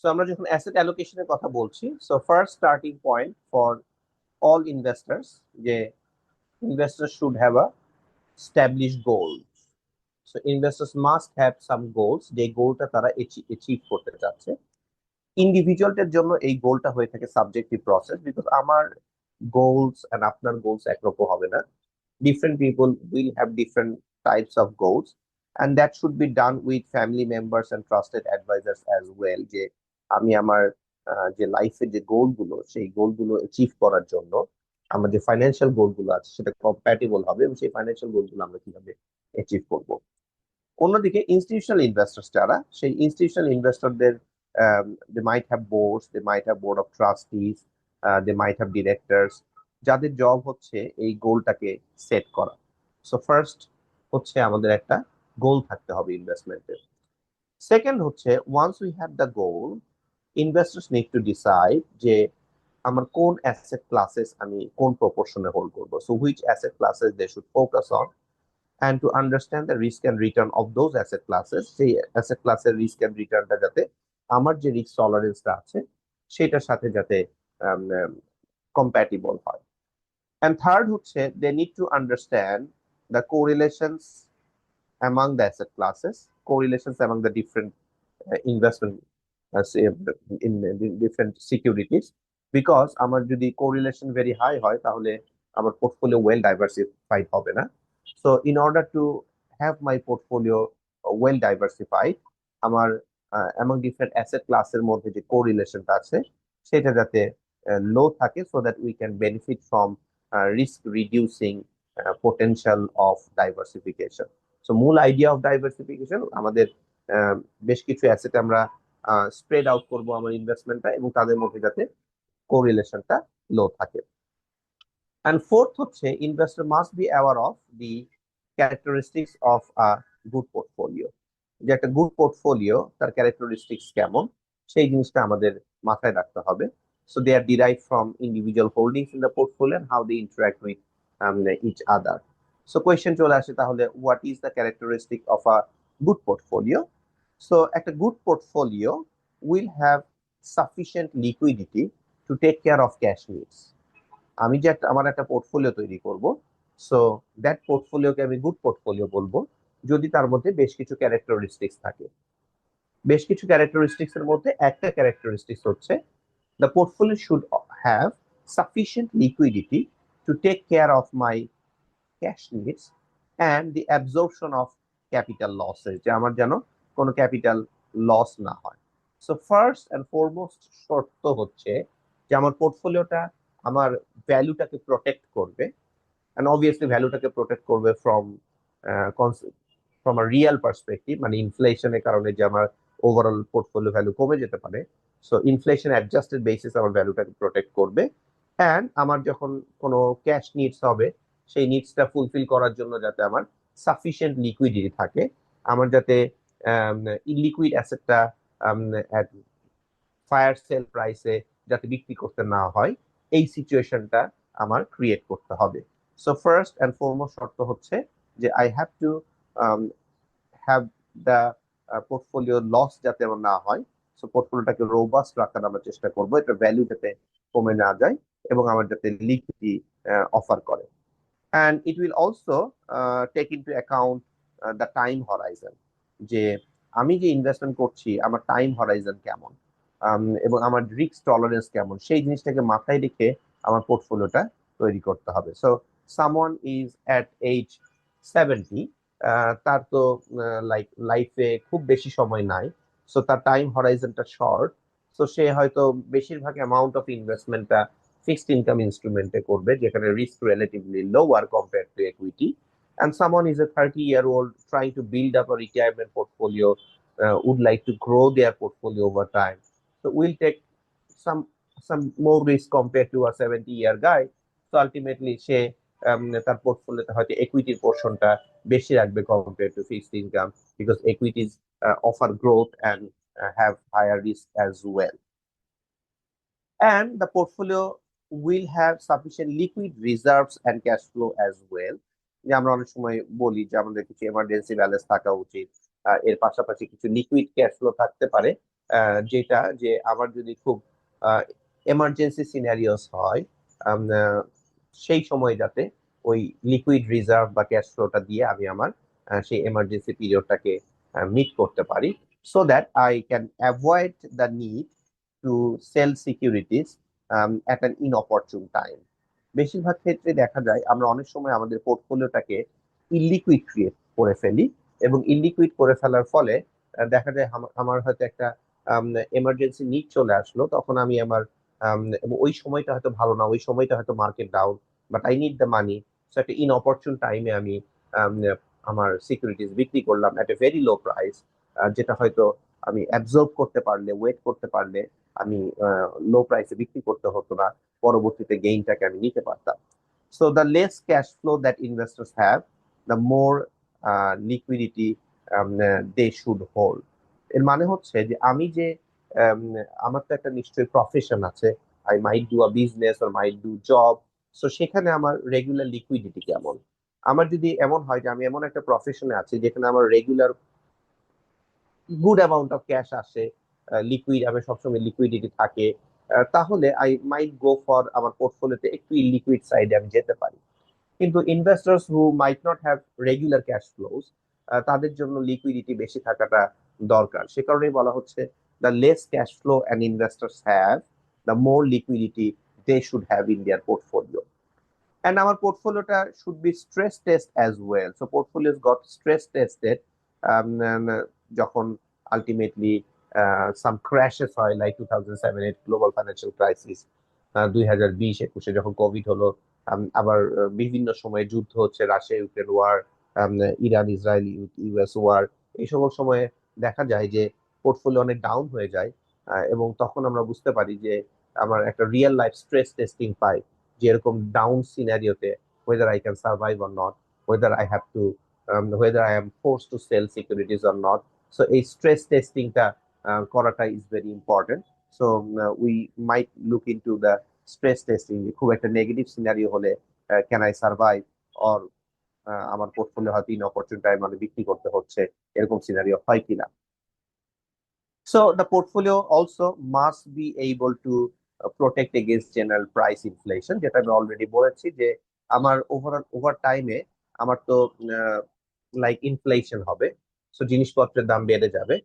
So আমরা যখন asset অ্যালোকেশনের কথা বলছি, so first starting point for all investors যে investors should have a established goal. So investors must have some goals, যে গোলটা তারা অ্যাচিভ করতে চাচ্ছে। ইন্ডিভিজুয়ালদের জন্য এই গোলটা হয়ে থাকে সাবজেক্টিভ প্রসেস, বিকজ আমার গোলস এন্ড আপনার গোলস একরকম হবে না। Different people will have different types of goals, and that should be done with family members and trusted advisors as well, যে আমি আমার যে লাইফের যে গোলগুলো সেই গোলগুলো অ্যাচিভ করার জন্য আমার যে ফাইন্যান্সিয়াল গোলগুলো আছে সেটা কম্প্যাটিবল হবে, এবং সেই ফাইন্যান্সিয়াল গোলগুলো আমরা কিভাবে অ্যাচিভ করব। অন্যদিকে ইনস্টিটিউশনাল ইনভেস্টর্স যারা, সেই ইনস্টিটিউশনাল ইনভেস্টরদের they might have boards, they might have board of trustees, they might have directors, যাদের জব হচ্ছে এই গোলটাকে সেট করা। সো ফার্স্ট হচ্ছে আমাদের একটা গোল থাকতে হবে ইনভেস্টমেন্টের। সেকেন্ড হচ্ছে once we have the goal, investors need to decide যে আমার কোন অ্যাসেট ক্লাসেস আমি কোন প্রপোর্শনে হোল্ড করবো। So which asset classes they should focus on, and to understand the risk and return of those asset classes, সেই asset ক্লাসের risk and রিটার্নটা যাতে আমার যে রিস্ক টলারেন্সটা আছে সেটার সাথে যাতে কম্প্যাটিবল হয়। And third হচ্ছে they need to understand the correlations among the asset classes, correlations among the different investment say, in different securities, because আমার যদি কোরিলেশন ভেরি হাই হয় তাহলে আমার পোর্টফোলিও ওয়েল ডাইভার্সিফাইড হবে না। So in order to have my portfolio well diversified, আমার এমন different asset ক্লাসের মধ্যে যে কোরিলেশনটা আছে সেটা যাতে লো থাকে, so that we can benefit from risk reducing potential of diversification. So মূল আইডিয়া অফ ডাইভার্সিফিকেশন আমাদের বেশ কিছু অ্যাসেট আমরা স্প্রেড আউট করব আমার ইনভেস্টমেন্টটা, এবং তাদের মধ্যে যাতে কোরিলেশনটা লো থাকে। And fourth হচ্ছে investor must be aware of the characteristics of a good portfolio, যে একটা গুড পোর্টফোলিও তার ক্যারেক্টারিস্টিক্স কেমন সেই জিনিসটা আমাদের মাথায় রাখতে হবে। So they are derive from individual holdings in the portfolio and how they interact with each other. So question চলে আসে তাহলে, what is the characteristic of a good portfolio? So একটা good portfolio will have sufficient liquidity to take care of cash needs. আমি যে আমার একটা portfolio তৈরি করব, সো দ্যাট পোর্টফোলিওকে আমি গুড পোর্টফোলিও বলবো যদি তার মধ্যে বেশ কিছু ক্যারেক্টারিস্টিক্স থাকে। বেশ কিছু ক্যারেক্টারিস্টিক্স এর মধ্যে একটা ক্যারেক্টারিস্টিক্স হচ্ছে the portfolio should have sufficient liquidity to take care of my cash needs and the absorption of capital losses, যে আমার যেন কোনো ক্যাপিটাল লস না হয়। সো ফার্স্ট এন্ড ফরমোস্ট শর্ত হচ্ছে যে আমার পোর্টফোলিওটা আমার ভ্যালুটাকে প্রোটেক্ট করবে, এন্ড অবভিয়াসলি ভ্যালুটাকে প্রোটেক্ট করবে ফ্রম আ রিয়েল পার্সপেক্টিভ, মানে ইনফ্লেশনের কারণে যে আমার ওভারঅল পোর্টফোলিও ভ্যালু কমে যেতে পারে, সো ইনফ্লেশন অ্যাডজাস্টেড বেসিস আমার ভ্যালুটাকে প্রোটেক্ট করবে। অ্যান্ড আমার যখন কোনো ক্যাশ নিডস হবে সেই নিডসটা ফুলফিল করার জন্য যাতে আমার সাফিসিয়েন্ট লিকুইডিটি থাকে, আমার যাতে ইলিকুইড অ্যাসেটটা ফায়ার সেল প্রাইসে যাতে বিক্রি করতে না হয়, এই সিচুয়েশনটা আমার ক্রিয়েট করতে হবে। সো ফার্স্ট এন্ড ফরমোস্ট শর্ত হচ্ছে যে I have to have the portfolio loss যাতে আমার না হয়। সো পোর্টফোলিওটাকে রোবাস্ট রাখার আমরা চেষ্টা করবো, এটা ভ্যালু যাতে কমে না যায় এবং আমার যাতে লিকুইডিটি অফার করে। And it will also take into account the time horizon, যে আমি যে ইনভেস্টমেন্ট করছি আমার টাইম হরাইজন কেমন এবং আমার রিস্ক টলারেন্স কেমন, সেই জিনিসটাকে মাথায় রেখে আমার পোর্টফোলিওটা তৈরি করতে হবে। So someone is at age 70, তার তো লাইফে খুব বেশি সময় নাই, সো তার টাইম হরাইজনটা শর্ট, সো সে হয়তো বেশিরভাগ অ্যামাউন্ট অফ ইনভেস্টমেন্টটা ফিক্সড ইনকাম ইনস্ট্রুমেন্টে করবে, যেখানে risk relatively lower compare to equity. And someone is a 30-year-old trying to build up a retirement portfolio, would like to grow their portfolio over time. So we'll take some more risk compared to a 70-year guy. So ultimately সে তার পোর্টফোলিওতে হয়তো equity পোর্শনটা বেশি রাখবে compared to fixed income, because equities offer growth and have higher risk as well. And the portfolio will have sufficient liquid reserves and cash flow as well. যে আমরা অনেক সময় বলি যে আমাদের কিছু এমার্জেন্সি ব্যালেন্স থাকা উচিত, এর পাশাপাশি কিছু লিকুইড ক্যাশ ফ্লো থাকতে পারে, যেটা যে আমার যদি খুব এমার্জেন্সি সিনারিওস হয়, সেই সময় যাতে ওই লিকুইড রিজার্ভ বা ক্যাশ ফ্লোটা দিয়ে আমি আমার সেই এমার্জেন্সি পিরিয়ডটাকে মিট করতে পারি, so that I can avoid the need to sell securities at an inopportune time. বেশিরভাগ ক্ষেত্রে দেখা যায় আমরা অনেক সময় আমাদের পোর্টফোলিওটাকে ইলিকুইড ক্রিয়েট করে ফেলি, এবং ইলিকুইড করে ফেলার ফলে দেখা যায় আমার হয়তো একটা এমার্জেন্সি নিড চলে আসলো, তখন আমি আমার এবং ওই সময়টা হয়তো ভালো না, ওই সময়টা হয়তো market down, but I need the money. So একটা ইনঅপরচুন টাইমে আমি আম, আমার সিকিউরিটিজ বিক্রি করলাম এট এ ভেরি লো প্রাইস, যেটা হয়তো আমি অ্যাবজর্ব করতে পারলে, ওয়েট করতে পারলে আমি লো প্রাইসে বিক্রি করতে হতো না, পরবর্তীতে গেইনটাকে আমি নিতে পারতাম। So the less cash flow that investors have, the more liquidity they should hold. এর মানে হচ্ছে যে আমি যে আম, আমার তো একটা নিশ্চয়ই প্রফেশন আছে, I might do a business or might do job, so সেখানে আমার রেগুলার লিকুইডিটি কেমন। আমার যদি এমন হয় যে আমি এমন একটা প্রফেশনে আছি যেখানে আমার regular good amount of cash আসে, লিকুইড, আমি সবসময় লিকুইডিটি থাকে, তাহলে আই মাইট গো ফর আমার পোর্টফোলিওতে একটু ইলিকুইড সাইডে আমি যেতে পারি। কিন্তু investors who might not have regular cash flows, তাদের জন্য লিকুইডিটি বেশি থাকাটা দরকার। সে কারণেই বলা হচ্ছে the less cash flow and investors have, the more liquidity they should have in their portfolio. And our portfolio should be stress test as well. So portfolios got stress tested যখন ultimately some crashes হয়, like 2007-8 global financial crisis, 2020-21 যখন Covid হলো, আবার বিভিন্ন সময়ে যুদ্ধ হচ্ছে, Russia Ukraine war, Iran Israel US war, এই সকল সময়ে দেখা যায় যে পোর্টফোলিও অনেক ডাউন হয়ে যায়, এবং তখন আমরা বুঝতে পারি যে আমার একটা রিয়েল লাইফ স্ট্রেস টেস্টিং পাই, যেরকম down সিনারিওতে whether I can survive or not, whether I have to whether I am forced to sell securities or not. So এই stress testing টা করাটা is very important. So we might look into the stress testing, খুব একটা negative scenario হলে can I survive, or আমার portfolio হয়তো ইনঅপরচুন time মানে বিক্রি করতে হচ্ছে, এরকম সিনারিও হয় কিনা। So the portfolio also must be able to protect against general price inflation, যেটা আমি অলরেডি বলেছি যে আমার ওভার টাইমে আমার তো লাইক ইনফ্লেশন হবে, সো জিনিসপত্রের দাম বেড়ে যাবে।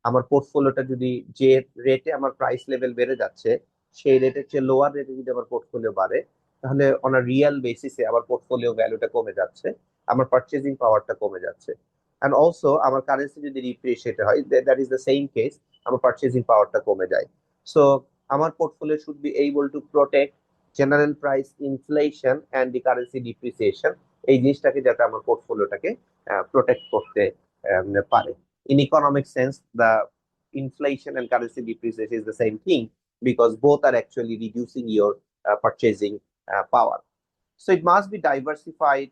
আমার পোর্টফোলিওটা যদি যে রেটে আমার প্রাইস লেভেল বেড়ে যাচ্ছে, সেই রেটের চেয়ে লোয়ার রেটে যদি আমার পোর্টফোলিও বাড়ে, তাহলে অন আ রিয়েল বেসিসে আমার পোর্টফোলিও ভ্যালুটা কমে যাচ্ছে, আমার পারচেজিং পাওয়ারটা কমে যাচ্ছে। অ্যান্ড অলসো আমার কারেন্সি যদি রিপ্রিসিয়েট হয়, that is the same case, আমার পারচেজিং পাওয়ারটা কমে যায়। সো আমার portfolio should be able to protect general price inflation and the currency depreciation, এই জিনিসটাকে যাতে আমার পোর্টফোলিওটাকে প্রোটেক্ট করতে পারে। In economic sense, the inflation and currency depreciation is the same thing, because both are actually reducing your purchasing power. So it must be diversified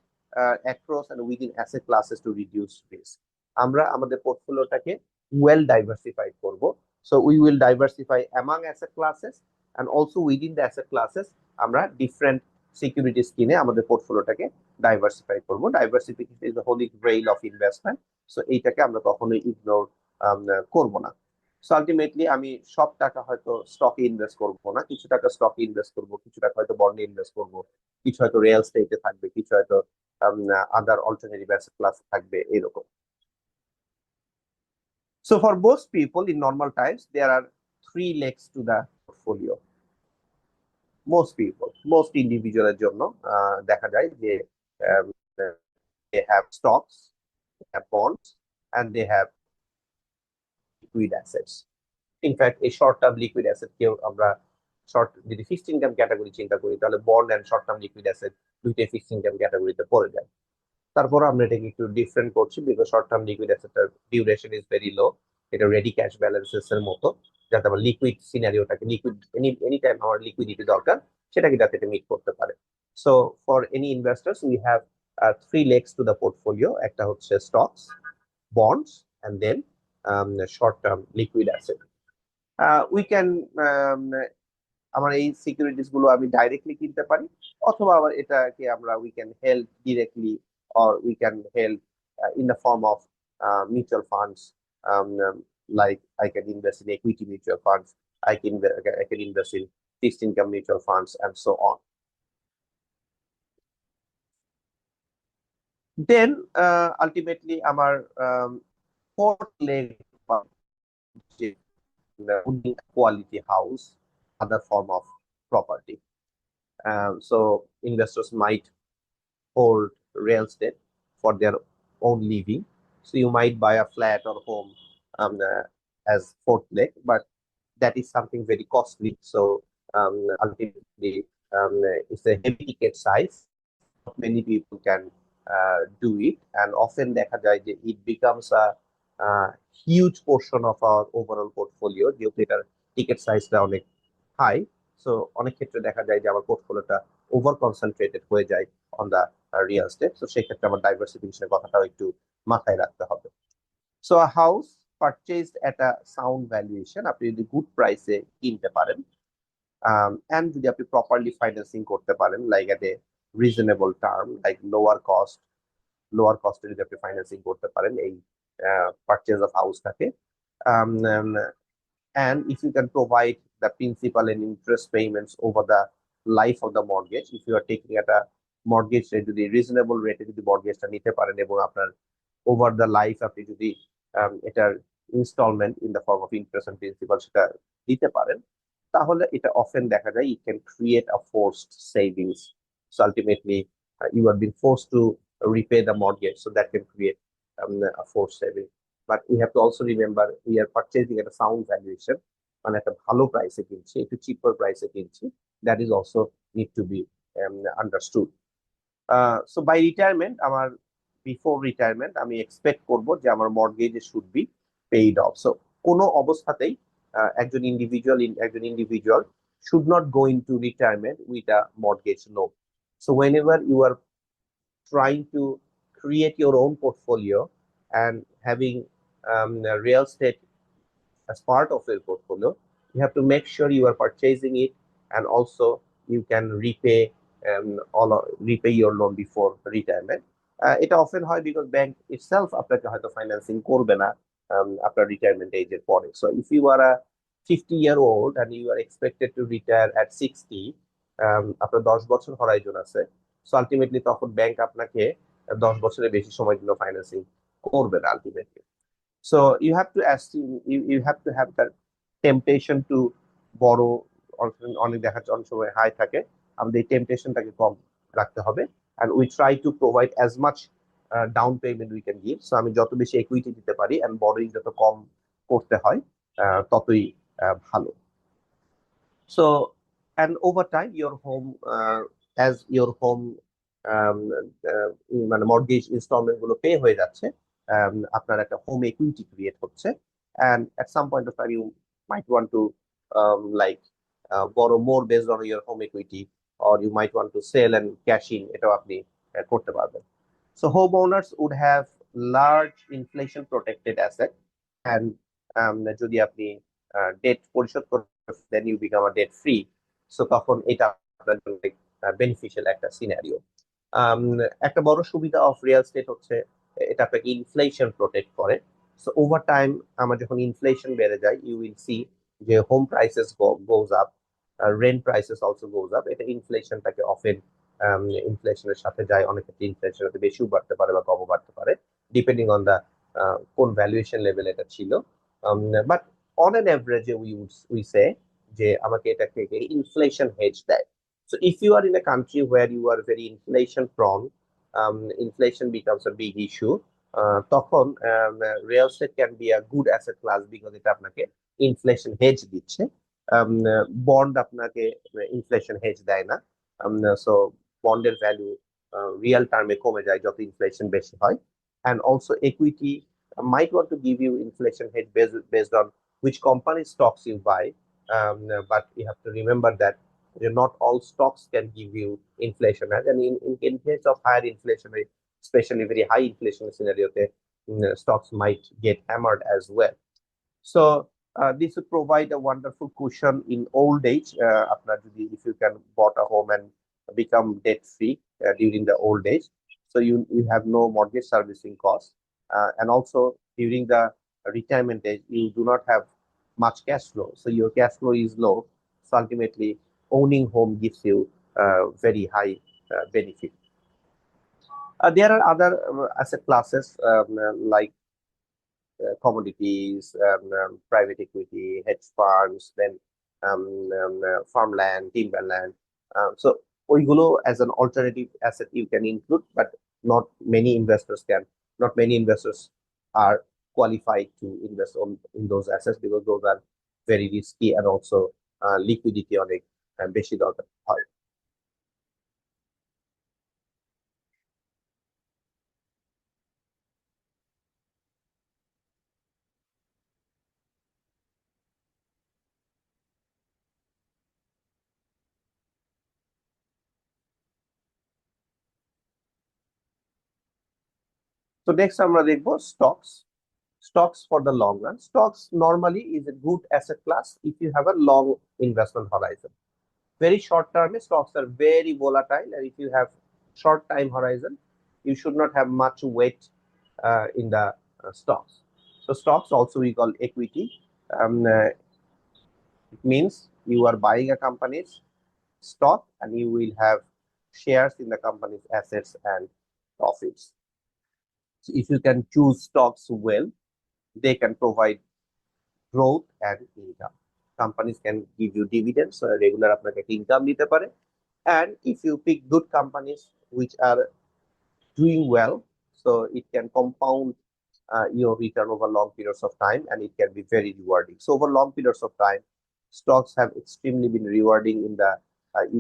across and within asset classes to reduce risk. আমরা আমাদের পোর্টফোলিওটাকে well diversified করব. So we will diversify among asset classes, and also within the asset classes আমরা different securities কিনে আমাদের পোর্টফোলিওটাকে diversify করব। Diversification is the Holi Grail of investment. So এইটাকে আমরা কখনোই ইগনোর করব না। সো আলটিমেটলি আমি সব টাকা হয়তো স্টকে ইনভেস্ট করব না, কিছু টাকা স্টকে ইনভেস্ট করব, কিছু টাকা হয়তো বন্ডে ইনভেস্ট করব, কিছু হয়তো রিয়েল স্টেটে থাকবে, কিছু হয়তো আদার অল্টারনেটিভ অ্যাসেট ক্লাস থাকবে, এরকম। So for most people in normal times, there are three legs to the portfolio. Most people, most ইন্ডিভিজুয়ালের জন্য দেখা যায় যে um, they have stocks, they have bonds, and they have liquid assets. In fact এই short term liquid asset কেউ আমরা short যদি fixed income category চিন্তা করি, তাহলে bond and short term liquid asset দুইটাই ফিক্সড ইনকাম ক্যাটাগরিতে পড়ে যায়। তারপর আমরা এটাকে একটু ডিফারেন্ট করছি, বিকজ শর্ট টার্ম লিকুইড অ্যাসেটের ডিউরেশন ইজ ভেরি লো, এটা রেডি ক্যাশ ব্যালেন্সেস এর মতো, যাতে আমার লিকুইড সিনারিওটাকে, লিকুইড এনি টাইম আমার লিকুইডিটি দরকার, সেটাকে যাতে এটা মিট করতে পারে। So for any investors we have three legs to the portfolio, একটা হচ্ছে stocks, bonds, and then short term liquid asset. We can আমার এই সিকিউরিটিজ গুলো আমি ডাইরেক্টলি কিনতে পারি, অথবা আবার এটাকে আমরা we can help directly, or we can help in the form of mutual funds, like I can invest in equity mutual funds, I can invest in fixed income mutual funds, and so on. Then ultimately আমার fourth leg owning a quality house, other form of property. So investors might hold real estate for their own living. So you might buy a flat or home as fourth leg, but that is something very costly. So ultimately, it's a heavy ticket size. Not many people can do it, and often দেখা যায় যে it becomes a huge portion of our overall portfolio যেহেতু এটার ticket সাইজটা অনেক high. So অনেক ক্ষেত্রে দেখা যায় যে আমার পোর্টফোলিওটা ওভার কনসেন্ট্রেটেড হয়ে যায় on the real estate. So সেক্ষেত্রে আমার ডাইভার্সিফিকেশনের কথাটাও একটু মাথায় রাখতে হবে। So a house purchased at a sound valuation, আপনি যদি গুড প্রাইসে কিনতে পারেন অ্যান্ড যদি আপনি প্রপারলি ফাইন্যান্সিং করতে পারেন, like at a reasonable term, like lower কস্টে যদি আপনি ফাইন্যান্সিং করতে পারেন এই পারচেজ অফ হাউসটাকে, and if you can provide the principal and interest payments over the life of the mortgage, if you are taking at a mortgage rate যদি reasonable রেটে যদি মর্গেজটা নিতে পারেন এবং আপনার ওভার দ্য লাইফ আপনি যদি এটার instalment in the form of interest and principal সেটা দিতে পারেন, তাহলে এটা অফেন দেখা যায় it can create a forced savings. So ultimately you are being forced to repay the mortgage, so that can create a forced saving. But we have to also remember we are purchasing at a sound valuation, মানে একটা ভালো প্রাইসে কিনছি, একটু চিপার প্রাইসে কিনছি, that is also need to be understood. So by retirement, আমার before retirement আমি এক্সপেক্ট করব যে আমার mortgage should be paid of. So কোনো অবস্থাতেই একজন individual should not go into retirement with a mortgage loan. So whenever you are trying to create your own portfolio and having real estate as part of your portfolio, you have to make sure you are purchasing it and also you can repay your loan before retirement. এটা often হয় because bank itself আপনাকে হয়তো financing করবে না আপনার retirement এজের পরে। So if you are a 50-year-old and you are expected to retire at 60, আপনার 10 বছর হরাইজন আছে, সো আলটিমেটলি তখন ব্যাংক আপনাকে 10 বছরের বেশি সময় জন্য ফাইন্যান্সিং করবে না ultimately. So you have to you have to have that temptation to borrow, অনেক দেখা যাচ্ছে অনেক সময় হাই থাকে, আমাদের এই টেম্পটেশনটাকে কম রাখতে হবে and we try to provide as much down payment we can give. So আমি যত বেশি ইকুইটি দিতে পারি and borrowing যত কম করতে হয় ততই ভালো। So and over time your home as your home মানে মর্গেজ ইনস্টলমেন্ট গুলো পে হয়ে যাচ্ছে, আপনার একটা হোম ইকুইটি ক্রিয়েট হচ্ছে, and at some point of time you might want to like borrow more based on your home equity, or you might want to sell and cash in, এটাও আপনি করতে পারবেন। So homeowners would have large inflation protected asset, and যদি আপনি date পরিশোধ করেন then you become a debt free. So তখন এটা আপনার জন্য বেনিফিশিয়াল একটা সিনারিও। একটা বড় সুবিধা অফ রিয়েল এস্টেট হচ্ছে এটা আপনাকে ইনফ্লেশন প্রোটেক্ট করে। সো ওভার টাইম আমার যখন ইনফ্লেশন বেড়ে যায় ইউ উইল সি যে হোম প্রাইসেস গোজ আপ, রেন্ট প্রাইসেস অলসো গোজ আপ। এটা ইনফ্লেশনটাকে অফেন ইনফ্লেশনের সাথে যায়, অনেক ক্ষেত্রে ইনফ্লেশন হতে বেশিও বাড়তে পারে বা কমও বাড়তে পারে ডিপেন্ডিং অন দা কোন ভ্যালুয়েশন লেভেল এটা ছিল। But on an average we say যে আমাকে এটা থেকে ইনফ্লেশন হেজ দেয়। So if you are in a country where you are very inflation prone, inflation becomes a big issue, তখন real estate can be a good asset class because এটা আপনাকে inflation hedge দিচ্ছে। Bond আপনাকে inflation hedge দেয় না, so বন্ডের value real টার্মে কমে যায় যত ইনফ্লেশন বেশি হয়। and also equity might want to give you inflation hedge based on which company stocks you buy, but you have to remember that not all stocks can give you inflation hedge, and in case of higher inflation rate, especially very high inflation scenario, stocks might get hammered as well. So this would provide a wonderful cushion in old age. আপনার যদি if you can bought a home and become debt free during the old age, so you have no mortgage servicing cost, and also during the retirement age, you do not have much cash flow. So your cash flow is low. So ultimately, owning home gives you very high benefit. There are other asset classes like commodities, private equity, hedge funds, then farmland, timberland. So ওইগুলো as an alternative asset you can include, but not many investors are qualified to invest in those assets because those are very risky and also liquidity অনেক বেশি দরকার হয়. So next আমরা দেখবো stocks. Stocks for the long run. Stocks normally is a good asset class if you have a long investment horizon. Very short term stocks are very volatile, and if you have short time horizon, you should not have much weight in the stocks. So stocks also we call equity. It means you are buying a company's stock and you will have shares in the company's assets and profits. So if you can choose stocks well, they can provide growth and income. Companies can give you dividends, regular আপনাকে income দিতে পারে. And if you pick good companies which are doing well, so it can compound your return over long periods of time, and it can be very rewarding. So over long periods of time, stocks have extremely been rewarding in the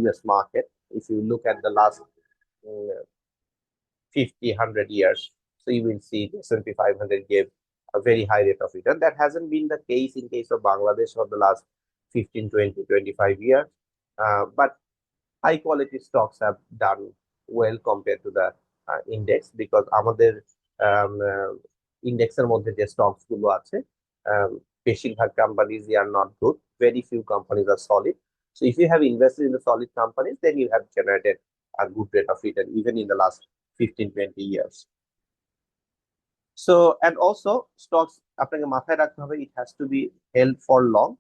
US market. If you look at the last 50, 100 years, so you will see the S&P 500 gave a very high rate of return. That hasn't been the case in case of Bangladesh for the last 15, 20, 25 years. But high quality stocks have done well compared to the index because আমাদের ইন্ডেক্সের মধ্যে যে stocks গুলো আছে বেশিরভাগ companies are not good. Very few companies are solid. So if you have invested in the solid companies, then you have generated a good rate of return even in the last 15, 20 years. So and also stocks আপনাকে মাথায় রাখতে হবে it has to be held for long.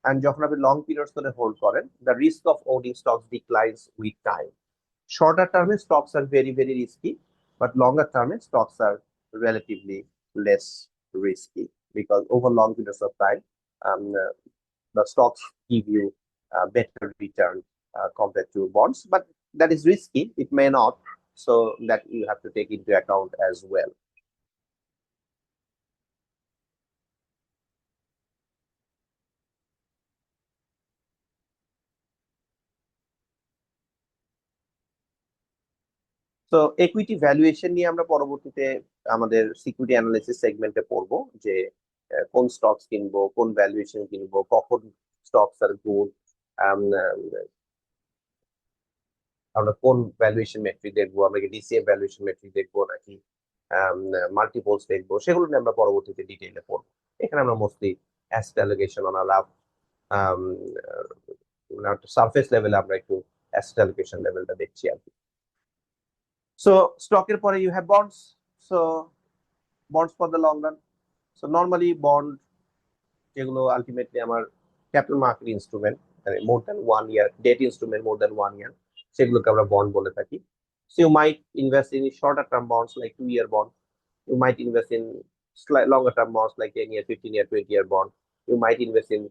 And যখন আপনি long periods ধরে hold করেন, the risk of owning stocks declines with time. Shorter term stocks are very, very risky, but longer term stocks are relatively less risky because over long periods of time, the stocks give you better return compared to bonds. But that is risky. It may not. So that you have to take into account as well. তো equity valuation নিয়ে আমরা পরবর্তীতে আমাদের security analysis সেগমেন্টে পড়বো যে কোন stocks কিনবো, কোন ভ্যালুয়েশন কিনবো, কখন স্টকস আর গুড, আমরা কোন ভ্যালুয়েশন মেট্রিক দেখবো, আমরা কি ডিসিএফ ভ্যালুয়েশন মেট্রিক দেখবো নাকি মাল্টিপলস দেখবো, সেগুলো নিয়ে আমরা পরবর্তীতে ডিটেইলে পড়বো. এখানে আমরা mostly asset allocation on a rough surface লেভেলে আমরা একটু অ্যাসেট অ্যালোকেশন লেভেলটা দেখছি আর কি. So stock pore you have bonds. So bonds for the long run. So normally bond যেগুলো ultimately আমার capital market instrument more than 1 year, debt instrument more than 1 year, সেগুলোকে আমরা bond বলে থাকি. So you might invest in shorter term bonds like 2-year bond. You might invest in slightly longer term bonds like 10-year, 15-year, 20-year bond. You might invest in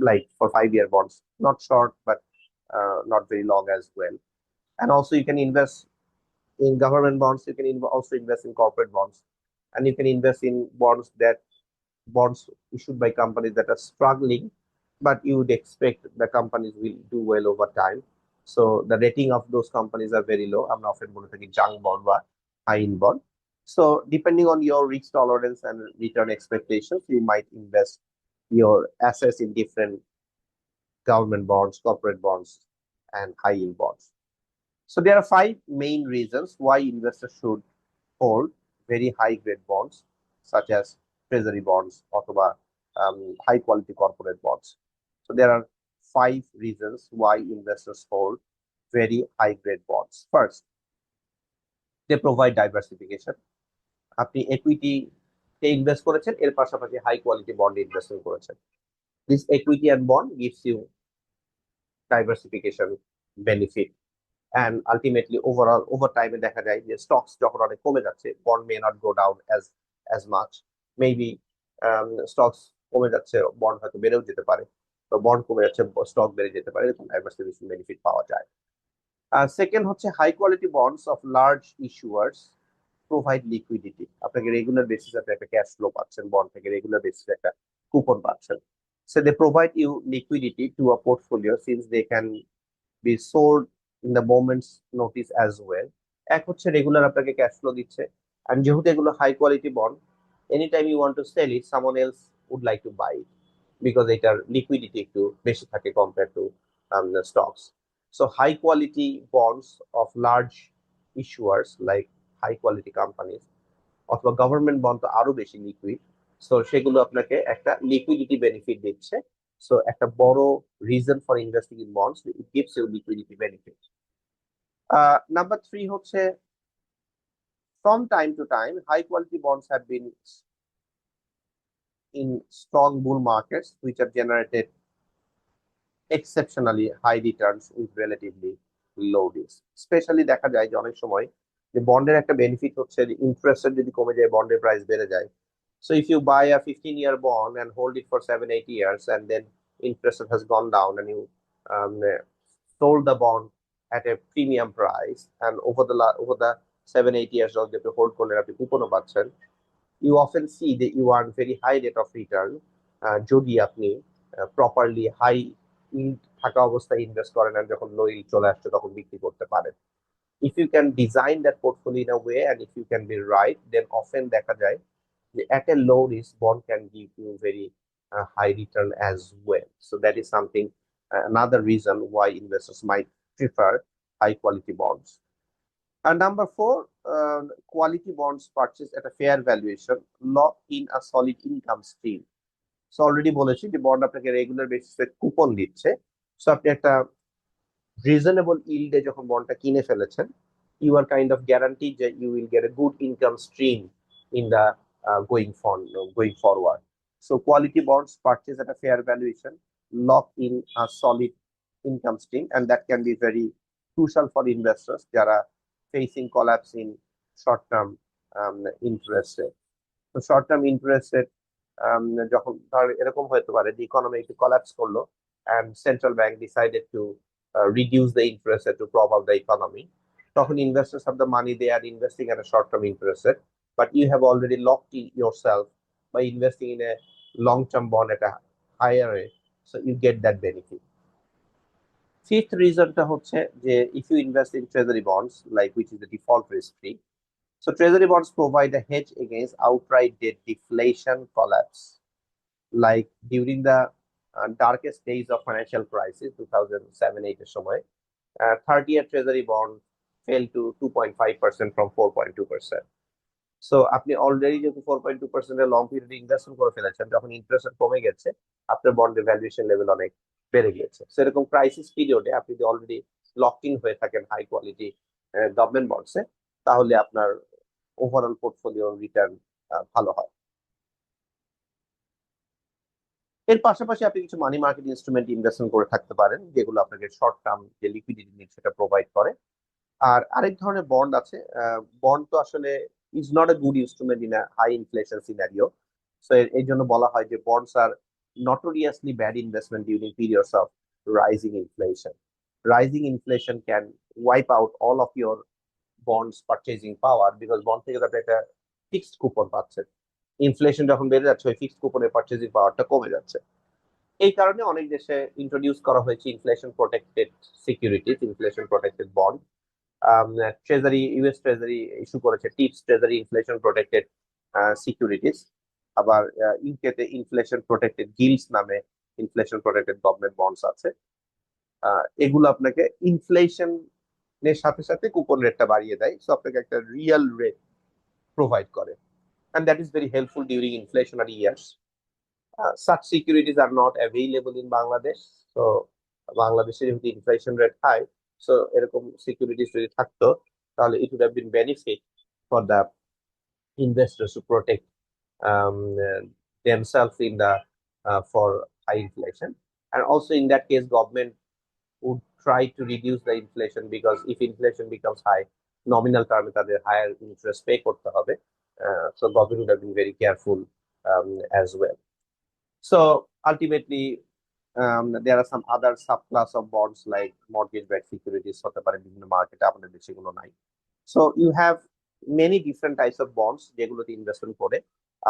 like for 5-year bonds, not short but not very long as well. And also you can invest in government bonds. You can also invest in corporate bonds, and you can invest in bonds issued by companies that are struggling, but you would expect the companies will do well over time. So the rating of those companies are very low. I'm often going to take junk bond or high yield bond. So depending on your risk tolerance and return expectations, you might invest your assets in different government bonds, corporate bonds, and high yield bonds. So there are 5 main reasons why investors should hold very high grade bonds, such as treasury bonds or high quality corporate bonds. So there are 5 reasons why investors hold very high grade bonds. First, they provide diversification. আপনি equity invest করেছেন, এর পাশাপাশি high quality বন্ডে investment করেছেন। This equity and bond gives you diversification benefit, and ultimately overall over time দেখা যায় যে stocks যখন অনেক কমে যাচ্ছে, bond may not go down as much, maybe stocks কমে যাচ্ছে, বন্ড হয়তো বেড়েও যেতে পারে, তো বন্ড কমে যাচ্ছে, স্টক বেড়ে যেতে পারে, এরকম ডাইভার্সিফিকেশন বেনিফিট পাওয়া যায়। আর সেকেন্ড হচ্ছে high quality bonds of large issuers provide liquidity. আপনাকে রেগুলার বেসিসে আপনি একটা ক্যাশ ফ্লো পাচ্ছেন, বন্ড থেকে রেগুলার বেসিসে একটা কুপন পাচ্ছেন। So they provide you liquidity to a portfolio since they can be sold in the moment's notice as well. এক হচ্ছে রেগুলার আপনাকে ক্যাশ ফ্লো দিচ্ছে, and যেহেতু এগুলো high quality bond, any time you want to sell it, someone else would like to buy it, because এটার liquidity একটু বেশি থাকে compare to stocks. So high quality bonds of large issuers like high quality companies অথবা government bond তো আরো বেশি liquid, so সেগুলো আপনাকে একটা লিকুইডিটি বেনিফিট দিচ্ছে। সো একটা বড় reason for investing in bonds, it gives you liquidity benefit. Number 3 হচ্ছে from time to time high quality bonds have been in strong bull markets which have generated exceptionally high returns with relatively low risk. Specially দেখা যায় যে অনেক সময় যে বন্ডের একটা benefit হচ্ছে যে ইন্টারেস্ট রেট যদি কমে যায়, বন্ডের প্রাইস বেড়ে যায়। So if you buy a 15-year bond and hold it for 7-8 years, and then interest rate has gone down, and you um, sold the bond at a premium price, and over the 7-8 years যদি আপনি hold করলেন, আপনি কুপনও পাচ্ছেন, you often see that you earn very high rate of return যদি আপনি properly high yield থাকা অবস্থায় invest করেন, আর যখন লো ইল্ড চলে আসছে তখন বিক্রি করতে পারেন। If you can design that portfolio in a way, and if you can be right, then often দেখা যায় যে at a low risk bond can give you very high return as well. So that is something, another reason why investors might prefer high quality bonds. And number 4, quality bonds purchased at a fair valuation lock in a solid income stream. So already বলেছি যে bond আপনাকে regular বেসিসে coupon দিচ্ছে, so আপনি একটা reasonable ইল্ডে যখন বন্ডটা কিনে ফেলেছেন, you are kind of guaranteed that you will get a good income stream in the going forward. So quality bonds purchased at a fair valuation lock in a solid income stream, and that can be very crucial for investors যারা facing collapse in short term interest rate. So short term interest rate যখন ধর এরকম হতে পারে যে economy একটু collapse করলো, and central bank decided to reduce the interest rate to prop up the economy, তখন investors have the money, they are investing at a short term interest rate, but you have already locked in yourself by investing in a long term bond at a higher rate, so you get that benefit. Fifth reasonটা হচ্ছে যে if you invest in treasury bonds, like which is the default risk free, so treasury bonds provide a hedge against outright debt deflation collapse, like during the darkest days of financial crisis 2007-8 এর সময় 30-year treasury bond fell to 2.5% from 4.2%. So আপনি already যেহেতু 4.2% এর long period investment করে ফেলেছেন, যখন interest কমে গেছে, আপনার বন্ডের ভ্যালুয়েশন লেভেল অনেক বেড়ে গিয়েছে। সেরকম ক্রাইসিস পিরিয়ডে আপনি যদি অলরেডি লকড ইন হয়ে থাকেন হাই কোয়ালিটি গভর্নমেন্ট বন্ডসে, তাহলে আপনার ওভারঅল পোর্টফোলিও রিটার্ন ভালো হয়। এর পাশাপাশি আপনি কিছু মানি মার্কেট ইনস্ট্রুমেন্ট ইনভেস্টমেন্ট করে থাকতে পারেন, যেগুলো আপনাকে শর্ট টার্ম যে লিকুইডিটি নিড সেটা প্রোভাইড করে। আর আরেক ধরনের বন্ড আছে, বন্ড তো আসলে is not a good instrument in a high inflation scenario. So এই জন্য বলা হয় যে bonds are notoriously bad investment during periods of rising inflation. Rising inflation can wipe out all of your bonds purchasing power, because bond থেকে আপনি একটা fixed coupon পাচ্ছেন, inflation যখন বেড়ে যাচ্ছে ওই ফিক্সড কুপনের পারচেজিং পাওয়ারটা কমে যাচ্ছে। এই কারণে অনেক দেশে ইন্ট্রোডিউস করা হয়েছে inflation protected securities, inflation protected bond. Treasury, US treasury issue করেছে TIPS treasury inflation protected securities. আবার ইউকেতে ইনফ্লেশন প্রোটেক্টেড গিল্ডস নামে ইনফ্লেশন প্রোটেক্টেড গভর্নমেন্ট বন্ডস আছে। এগুলো আপনাকে ইনফ্লেশনের সাথে সাথে কুপন রেটটা বাড়িয়ে দেয়, সো আপনাকে একটা রিয়েল রেট প্রোভাইড করে, and that is very helpful during inflationary years. Such securities are not available in Bangladesh, so বাংলাদেশে যেহেতু ইনফ্লেশন রেট হাই, সো এরকম সিকিউরিটিস যদি থাকতো তাহলে it would have been benefit for the investors to protect themselves in the for high inflation. And also in that case, government would try to reduce the inflation, because if inflation becomes high, nominal term তাদের higher interest pay করতে হবে. So government would have been very careful as well. So ultimately, there are some other subclass of bonds like mortgage-backed securities হতে পারে বিভিন্ন মার্কেটে, আমাদের দেশে এগুলো নাই. So you have many different types of bonds যেগুলোতে ইনভেস্টমেন্ট করে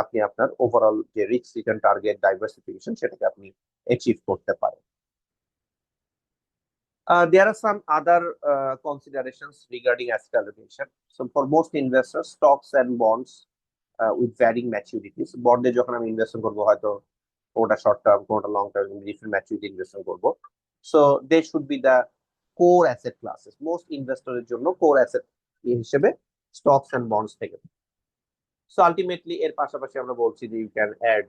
আপনি আপনার ওভারঅল যে রিস্ক রিটার্ন টার্গেট ডাইভার্সিফিকেশন সেটাকে আপনি অ্যাচিভ করতে পারেন. There are some other considerations regarding asset allocation. So for most investors, stocks and bonds with varying maturities. বন্ডে যখন আমি ইনভেস্টমেন্ট করবো, হয়তো কোনটা শর্ট টার্ম, কোনটা long term, different maturity investment করবো. So they should be the core asset classes. Most ইনভেস্টরের জন্য কোর অ্যাসেট হিসেবে স্টকস এন্ড বন্ডস থেকে. সো আলটিমেটলি এর পাশাপাশি আমরা বলছি যে you can add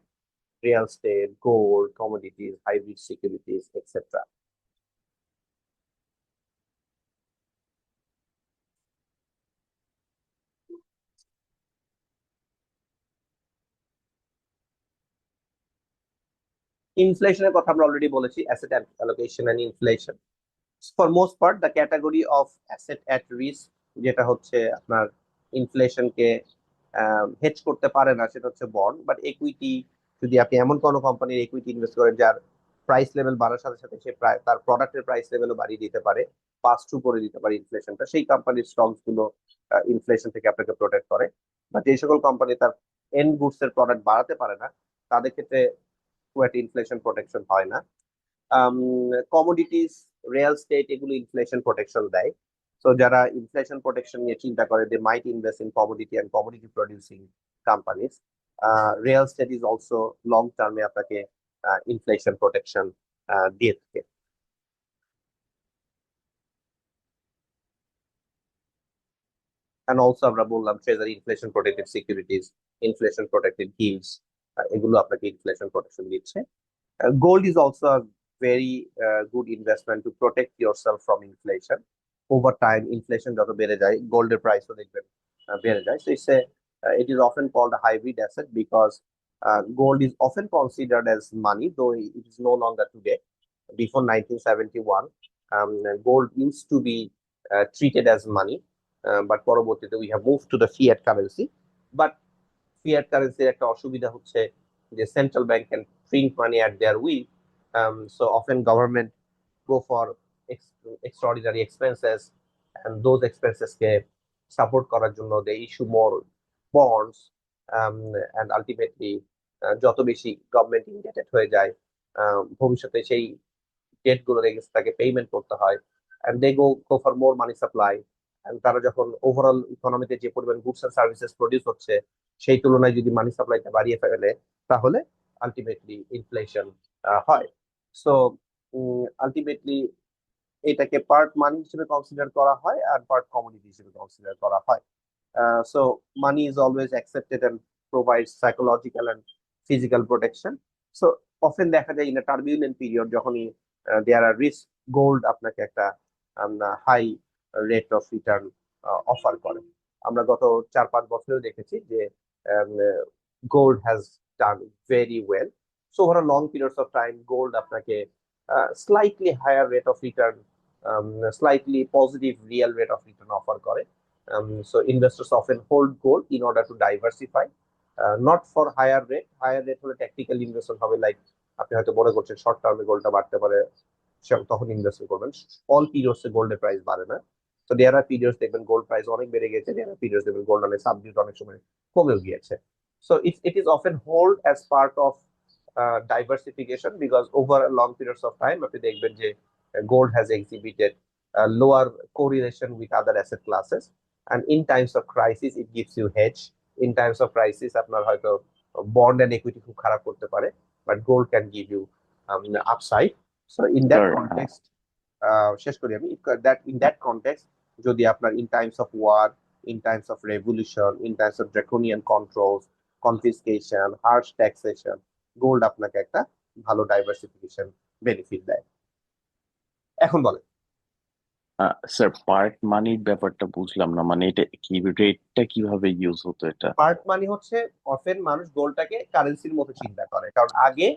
real estate, gold, commodities, hybrid securities etcetera. ইনফ্লেশনের কথা আমরা অলরেডি বলেছি, asset allocation and inflation. For most part the category of asset at risk, যেটা হচ্ছে আপনার ইনফ্লেশনকে হেজ করতে পারে না, সেটা হচ্ছে বন্ড. বাট ইকুইটি, যদি আপনি এমন কোনো কোম্পানির ইকুইটি ইনভেস্ট করেন যার প্রাইস লেভেল বাড়ার সাথে সাথে সে তার প্রোডাক্টের প্রাইস লেভেলও বাড়িয়ে দিতে পারে, পাস থ্রু করে দিতে পারে ইনফ্লেশনটা, সেই কোম্পানির স্টকস গুলো ইনফ্লেশন থেকে আপনাকে প্রোটেক্ট করে. বা যে সকল কোম্পানি তার এন্ড গুডস এর প্রোডাক্ট বাড়াতে পারে না, তাদের ক্ষেত্রে খুব একটা ইনফ্লেশন প্রোটেকশন হয় না. কমোডিটিস, রিয়েল স্টেট, এগুলো ইনফ্লেশন প্রোটেকশন দেয়. সো যারা ইনফ্লেশন প্রোটেকশন নিয়ে চিন্তা করে, they might invest in commodity and commodity producing companies. Real estate is also long টার্মে আপনাকে ইনফ্লেশন প্রোটেকশন দিয়ে থাকে. And also আমরা বললাম treasury inflation protected securities, inflation protected Guilds, এগুলো আপনাকে ইনফ্লেশন প্রোটেকশন দিচ্ছে. Gold is also a very good investment to protect yourself from inflation. Over time, inflation যত বেড়ে যায়, গোল্ডের প্রাইসও দেখবেন বেড়ে যায়. So it is often called a hybrid asset because gold is often considered as money, though it is no longer today. Before 1971, gold used to be treated as money, but পরবর্তীতে we have moved to the fiat currency. But fiat currency একটা অসুবিধা হচ্ছে যে central bank can print money at their will. So often government go for extraordinary expenses, and those expenses K support করার জন্য they issue more bonds, and ultimately যত বেশি government indebted হয়ে যায়, ভবিষ্যতে সেই ডেট গুলোর এগেইনস্ট তাকে পেমেন্ট করতে হয়, and they go for more money supply. and তারা যখন ওভারঅল ইকোনমিতে যে পরিমাণ গুডস এন্ড সার্ভিসেস প্রডিউস হচ্ছে, সেই তুলনায় যদি মানি সাপ্লাইটা বাড়িয়ে ফেলে, তাহলে আলটিমেটলি ইনফ্লেশন হয়. সো আলটিমেটলি এটাকে পার্ট মানি হিসেবে কনসিডার করা হয় আর পার্ট কমোডিটি হিসেবে কনসিডার করা হয়. So money is always accepted and provides psychological and physical protection. So often দেখা যায় ইন এ টার্বিউলেন্ট পিরিয়ড, যখনই দেয়ার আর রিস্ক, গোল্ড আপনাকে একটা high rate of return offer করে. আমরা গত 4-5 বছরেও দেখেছি যে gold has done very well. So over a long periods of time gold আপনাকে slightly higher rate of return, slightly positive real rate of return offer করে. So investors often hold gold in order to diversify, not for higher rate. Higher rate হলে tactical investment হবে, like আপনি হয়তো মনে করছেন short টার্মে গোল্ডটা বাড়তে পারে, তখন ইনভেস্ট করবেন. অল পিরিয়ডসে গোল্ডের প্রাইস বাড়ে না. তো দেয়ার আর পিরিয়ডস দেখবেন গোল্ড প্রাইস অনেক বেড়ে গেছে, দেয়ার আর পিরিয়ডস দেখবেন গোল্ড অনেক সাবডিউট, অনেক সময় কমেও গিয়েছে. So it is often hold as part of diversification, because over long periods of time আপনি দেখবেন যে gold has exhibited lower correlation with other asset classes, and in times of crisis it gives you hedge. In times of crisis আপনার হয়তো bond and equity খুব খারাপ করতে পারে, but gold can give you upside. So in that context, শেষ করি আমি, that in that context যদি আপনার in times of war, in times of revolution, in times of draconian controls, confiscation, harsh taxation, gold আপনাকে একটা ভালো diversification benefit দেয়. এখন বলেন স্যার পার্ট মানির ব্যাপারটা বুঝলাম না, মানে এটা কি, রেটটা কিভাবে ইউজ হতো এটা? পার্ট মানি হচ্ছে, অফেন মানুষ গোল্ডটাকে কারেন্সির মতো চিন্তা করে, কারণ আগে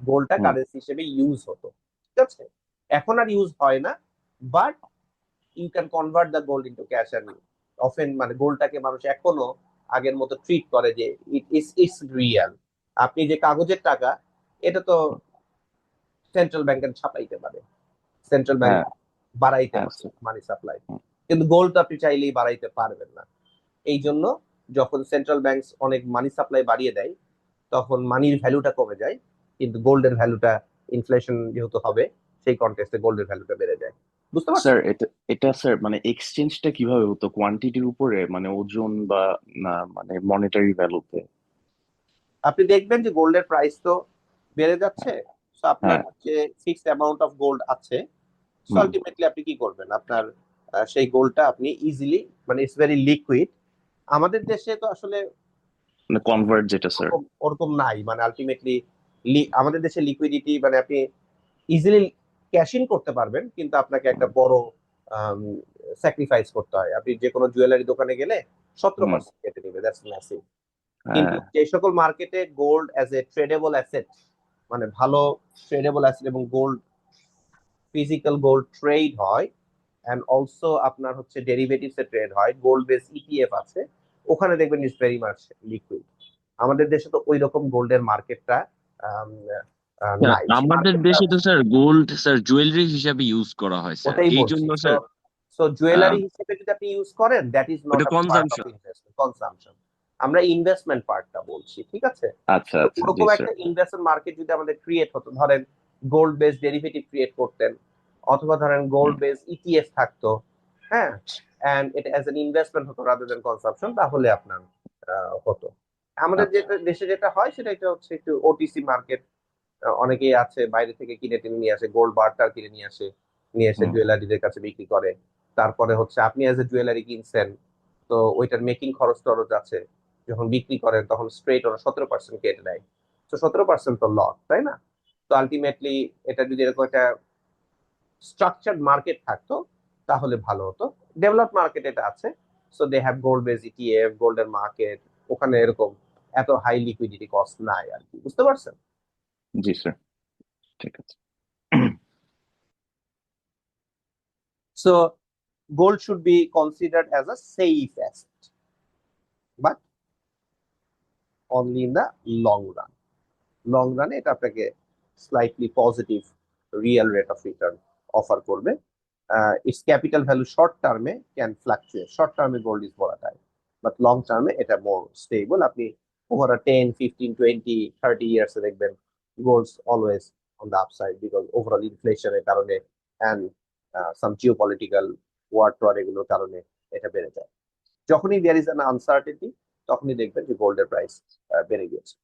গোল্ডটা হুম। কারেন্সি হিসেবে ইউজ হতো, ঠিক আছে? এখন আর ইউজ হয় না, but you can convert the gold into cash. And often মানে গোল্ডটাকে মানুষ এখনো আগের মতো ট্রিট করে যে ইটস রিয়াল। আপনি যে কাগজের টাকা, এটা তো সেন্ট্রাল ব্যাংকের ছাপাইতে পারে, সেন্ট্রাল ব্যাংক হ্যাঁ, বাড়াইতে হ্যাঁ পারে স্যার। মানি সাপ্লাই, হুম। কিন্তু গোল্ড আপনি চাইলেই বাড়াইতে পারবেন না। এই জন্য যখন সেন্ট্রাল ব্যাংক অনেক মানি সাপ্লাই বাড়িয়ে দেয়, তখন মানির ভ্যালুটা কমে যায়, কিন্তু গোল্ডের ভ্যালুটা, ইনফ্লেশন যেহেতু হবে, সেই কন্টেক্সটে গোল্ডের ভ্যালুটা বেড়ে যায়। বুঝতে স্যার পারছেন? এটা এটা স্যার মানে এক্সচেঞ্জটা কিভাবে হতো, কোয়ান্টিটির উপরে মানে ওজন বা না মানে মনিটারি ভ্যালুতে? আপনি দেখবেন যে গোল্ডের প্রাইস তো বেড়ে যাচ্ছে, তো আপনার হ্যাঁ। যে ফিক্সড অ্যামাউন্ট অফ গোল্ড আছে, সো হুম। আলটিমেটলি আপনি কি করবেন, আপনার সেই গোল্ডটা আপনি ইজিলি, মানে ইটস ভেরি লিকুইড। আমাদের দেশে তো আসলে মানে কনভার্ট যেটা স্যার। ওরকম ওরকম নাই, মানে আলটিমেটলি আমাদের দেশে লিকুইডিটি, মানে আপনি ইজিলি ক্যাশ ইন করতে পারবেন, কিন্তু আপনাকে একটা হুম। বড় স্যাক্রিফাইস করতে হয়। আপনি যে কোনো জুয়েলারি দোকানে গেলে সতেরো হুম। পার্সেন্ট কেটে নেবে, দ্যাটস ম্যাসিভ। কিন্তু হ্যাঁ। যে সকল মার্কেটে gold as a tradable asset, মানে ভালো ট্রেডেবল অ্যাসেট, এবং গোল্ড, ফিজিক্যাল গোল্ড ট্রেড হয়, অ্যান্ড অলসো আপনার হচ্ছে ডেরিভেটিভস এ ট্রেড হয়, গোল্ড বেস ইটিএফ আছে, ওখানে দেখবেন ইজ ভেরি মাচ লিকুইড। আমাদের দেশে তো ওই রকম গোল্ডের মার্কেটটা স্যার, নাই, সেই আমাদের মার্কেটটা। দেশে তো স্যার গোল্ড স্যার জুয়েলারি হিসাবে ইউজ করা হয় স্যার, ওটাই এই বলছি। জন্য সো স্যার সো জুয়েলারি হিসেবে যদি আপনি ইউজ করেন, দ্যাট ইজ নট ওটা আ part of consumption. Investment, consumption. আমরা ইনভেস্টমেন্ট পার্টটা বলছি, ঠিক আছে? আচ্ছা তো আচ্ছা, জি ওরকম স্যার। একটা ইনভেস্টমেন্ট মার্কেট যদি আমাদের ক্রিয়েট হতো, ধরেন গোল্ড বেস ডেরিভেটিভ ক্রিয়েট করতেন, অথবা ধরেন গোল্ড হুম। বেস ইটিএফ থাকতো, হ্যাঁ, এন্ড এটা অ্যাজ এন ইনভেস্টমেন্ট হতো রাদার দেন কনসাম্পশন, তাহলে আপনার হতো। আমাদের আচ্ছা। যেটা দেশে যেটা হয়, সেটা এটা হচ্ছে একটু ওটিসি মার্কেট। অনেকেই আছে বাইরে থেকে কিনে টেনে নিয়ে আসে, গোল্ড বারটার কিনে নিয়ে আসে, নিয়ে এসে হুম। জুয়েলারিদের কাছে বিক্রি করে। তারপরে হচ্ছে আপনি অ্যাজ এ জুয়েলারি কিনছেন, তো ওইটার মেকিং খরচ টরচ আছে, যখন বিক্রি করেন তখন স্ট্রেট ওরা 17% কেটে নেয়। তো 17% তো লস, তাই না? তো আলটিমেটলি এটা যদি এরকম একটা স্ট্রাকচার্ড মার্কেট থাকতো, তাহলে ভালো হতো। ডেভেলপ মার্কেট এটা আছে, so they have gold base ETF, golden market, ওখানে এরকম এত হাই লিকুইডিটি কস্ট নাই আর কি, বুঝতে পারছেন? জি স্যার, ঠিক আছে। So gold should be considered as a safe asset, but only in the long run. Long রানে এটা আপনাকে slightly positive real rate of return offer করবে। ইটস ক্যাপিটাল ভ্যালু শর্ট টার্মে ক্যান ফ্লাকচুয়েট, শর্ট টার্মে gold is volatile, but long টার্মে এটা more stable. আপনি over 10, 15, 20, 30 years দেখবেন gold's always on the upside, because overall ইনফ্লেশনের কারণে and some geopolitical war টোয়ার এগুলোর কারণে এটা বেড়ে যায়। যখনই দেয়ার ইজ অ্যান আনসার্টেনিটি, তখনই দেখবেন যে গোল্ডের প্রাইস বেড়ে গিয়েছে।